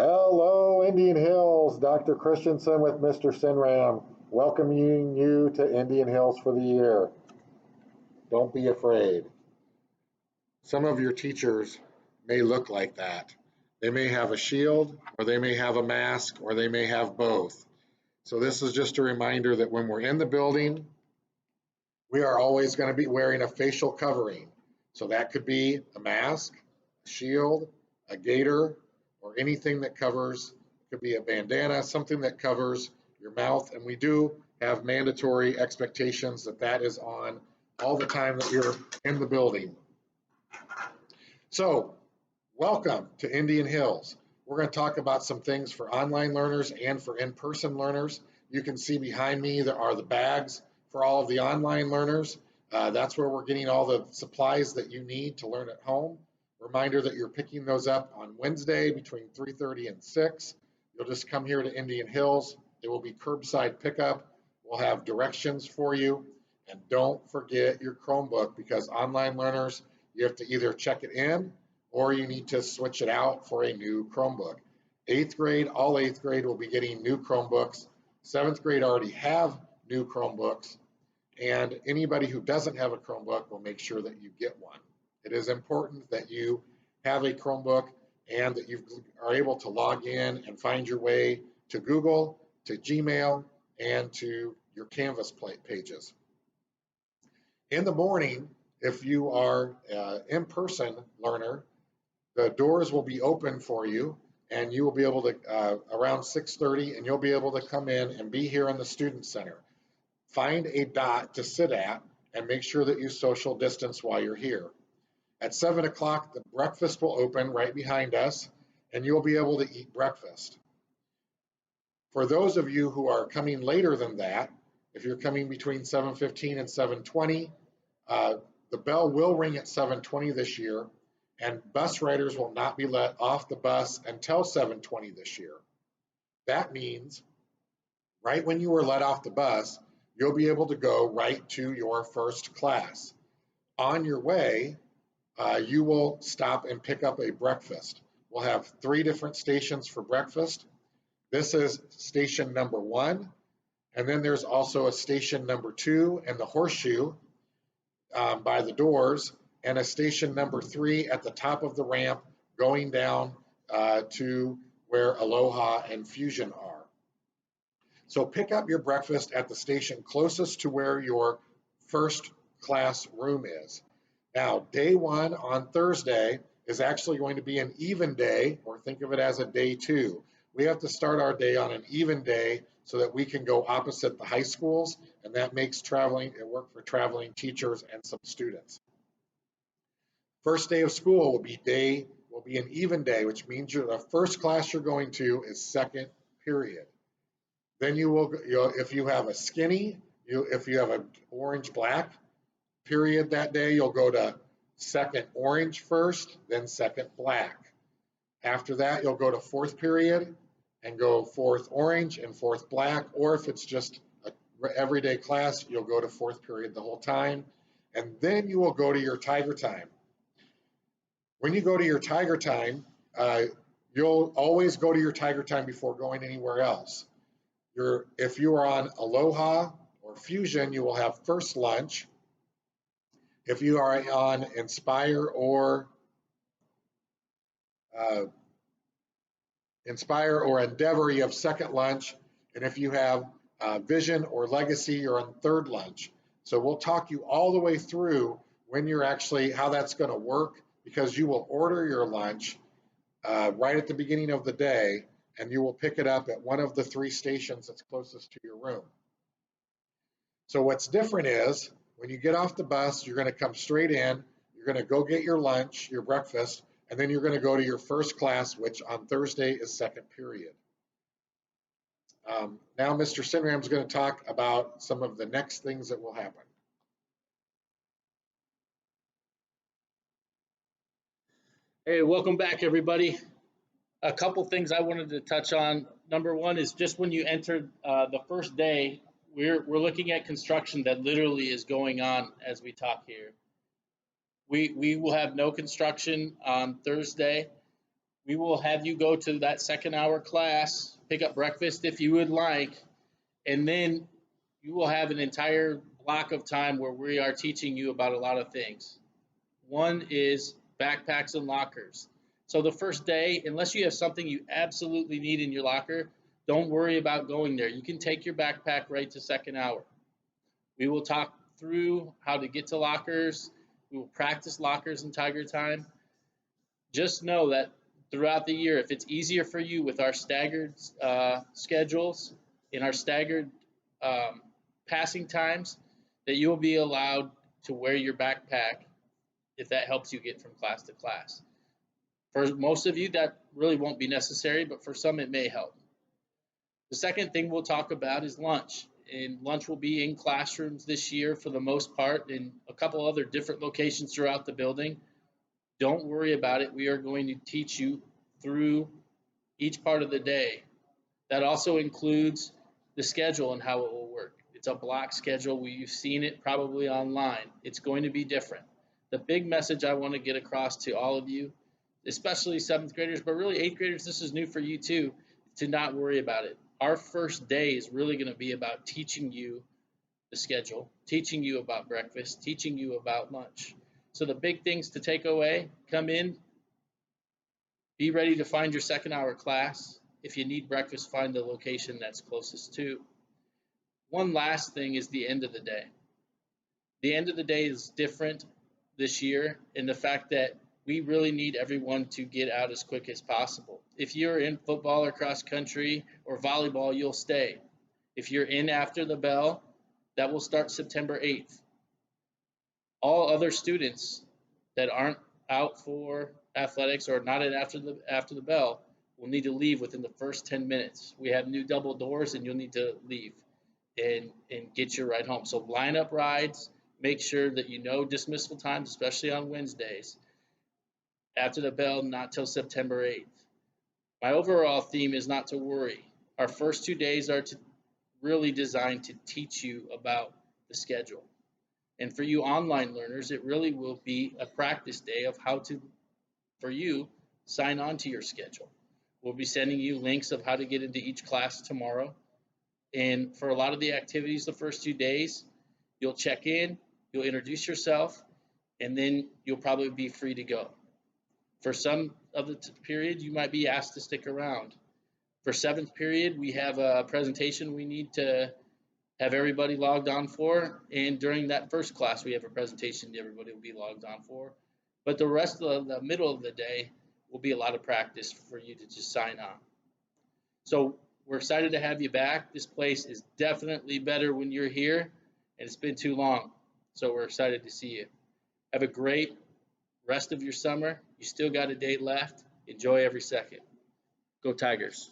Hello, Indian Hills. Dr. Christensen with Mr. Sinram, welcoming you to Indian Hills for the year. Don't be afraid. Some of your teachers may look like that. They may have a shield, or they may have a mask, or they may have both. So this is just a reminder that when we're in the building, we are always going to be wearing a facial covering. So that could be a mask, a shield, a gaiter, or anything that covers. It could be a bandana, something that covers your mouth. And we do have mandatory expectations that that is on all the time that you're in the building. So welcome to Indian Hills. We're going to talk about some things for online learners and for in-person learners. You can see behind me there are the bags for all of the online learners. That's where we're getting all the supplies that you need to learn at home. Reminder that you're picking those up on Wednesday between 3:30 and 6. You'll just come here to Indian Hills. It will be curbside pickup. We'll have directions for you. And don't forget your Chromebook, because online learners, you have to either check it in or you need to switch it out for a new Chromebook. 8th grade, all 8th grade will be getting new Chromebooks. 7th grade already have new Chromebooks. And anybody who doesn't have a Chromebook, will make sure that you get one. It is important that you have a Chromebook and that you are able to log in and find your way to Google, to Gmail, and to your Canvas pages. In the morning, if you are an in-person learner, the doors will be open for you, and you will be able to, around 6:30, and you'll be able to come in and be here in the Student Center. Find a dot to sit at and make sure that you social distance while you're here. At 7 o'clock, the breakfast will open right behind us, and you'll be able to eat breakfast. For those of you who are coming later than that, if you're coming between 7:15 and 7:20, the bell will ring at 7:20 this year, and bus riders will not be let off the bus until 7:20 this year. That means right when you are let off the bus, you'll be able to go right to your first class. On your way, you will stop and pick up a breakfast. We'll have 3 different stations for breakfast. This is station number 1, and then there's also a station number 2 and the horseshoe by the doors, and a station number 3 at the top of the ramp going down to where Aloha and Fusion are. So pick up your breakfast at the station closest to where your first class room is. Now, day 1 on Thursday is actually going to be an even day, or think of it as a day 2. We have to start our day on an even day so that we can go opposite the high schools, and that makes traveling, it work for traveling teachers and some students. First day of school will be an even day, which means the first class you're going to is second period. Then if you have a skinny, if you have an orange-black period that day, you'll go to second orange first, then second black. After that, you'll go to 4th period and go 4th orange and 4th black, or if it's just an everyday class, you'll go to 4th period the whole time, and then you will go to your tiger time. When you go to your tiger time, you'll always go to your tiger time before going anywhere else. If you are on Aloha or Fusion, you will have first lunch. If you are on Inspire or Endeavor, you have second lunch. And if you have Vision or Legacy, you're on third lunch. So we'll talk you all the way through when you're actually, how that's going to work, because you will order your lunch right at the beginning of the day, and you will pick it up at one of the 3 stations that's closest to your room. So what's different is when you get off the bus, you're going to come straight in, you're going to go get your lunch, your breakfast, and then you're going to go to your first class, which on Thursday is second period. Now Mr. Sinram is going to talk about some of the next things that will happen. Hey, welcome back, everybody. A couple things I wanted to touch on. Number 1 is just when you enter the first day, we're looking at construction that literally is going on as we talk here. We will have no construction on Thursday. We will have you go to that second hour class, pick up breakfast if you would like, and then you will have an entire block of time where we are teaching you about a lot of things. One is backpacks and lockers. So the first day, unless you have something you absolutely need in your locker, don't worry about going there. You can take your backpack right to second hour. We will talk through how to get to lockers. We will practice lockers in Tiger Time. Just know that throughout the year, if it's easier for you with our staggered schedules and our staggered um, passing times, that you'll be allowed to wear your backpack if that helps you get from class to class. For most of you, that really won't be necessary, but for some, it may help. The second thing we'll talk about is lunch. And lunch will be in classrooms this year for the most part, in a couple other different locations throughout the building. Don't worry about it. We are going to teach you through each part of the day. That also includes the schedule and how it will work. It's a block schedule. You've seen it probably online. It's going to be different. The big message I want to get across to all of you, especially seventh graders, but really eighth graders, this is new for you too, to not worry about it. Our first day is really going to be about teaching you the schedule, teaching you about breakfast, teaching you about lunch. So the big things to take away: come in, be ready to find your second hour class. If you need breakfast, find the location that's closest to. One last thing is the end of the day. The end of the day is different this year in the fact that we really need everyone to get out as quick as possible. If you're in football or cross country or volleyball, you'll stay. If you're in after the bell, that will start September 8th. All other students that aren't out for athletics or not in after the bell will need to leave within the first 10 minutes. We have new double doors and you'll need to leave and get your ride home. So line up rides, make sure that you know dismissal times, especially on Wednesdays. After the bell, not till September 8th. My overall theme is not to worry. Our first 2 days are really designed to teach you about the schedule. And for you online learners, it really will be a practice day of how to, for you, sign on to your schedule. We'll be sending you links of how to get into each class tomorrow. And for a lot of the activities the first 2 days, you'll check in, you'll introduce yourself, and then you'll probably be free to go. For some of the period, you might be asked to stick around. For seventh period, we have a presentation we need to have everybody logged on for. And during that first class, we have a presentation everybody will be logged on for. But the rest of the middle of the day will be a lot of practice for you to just sign on. So we're excited to have you back. This place is definitely better when you're here, and it's been too long. So we're excited to see you. Have a great rest of your summer. You still got a day left. Enjoy every second. Go Tigers.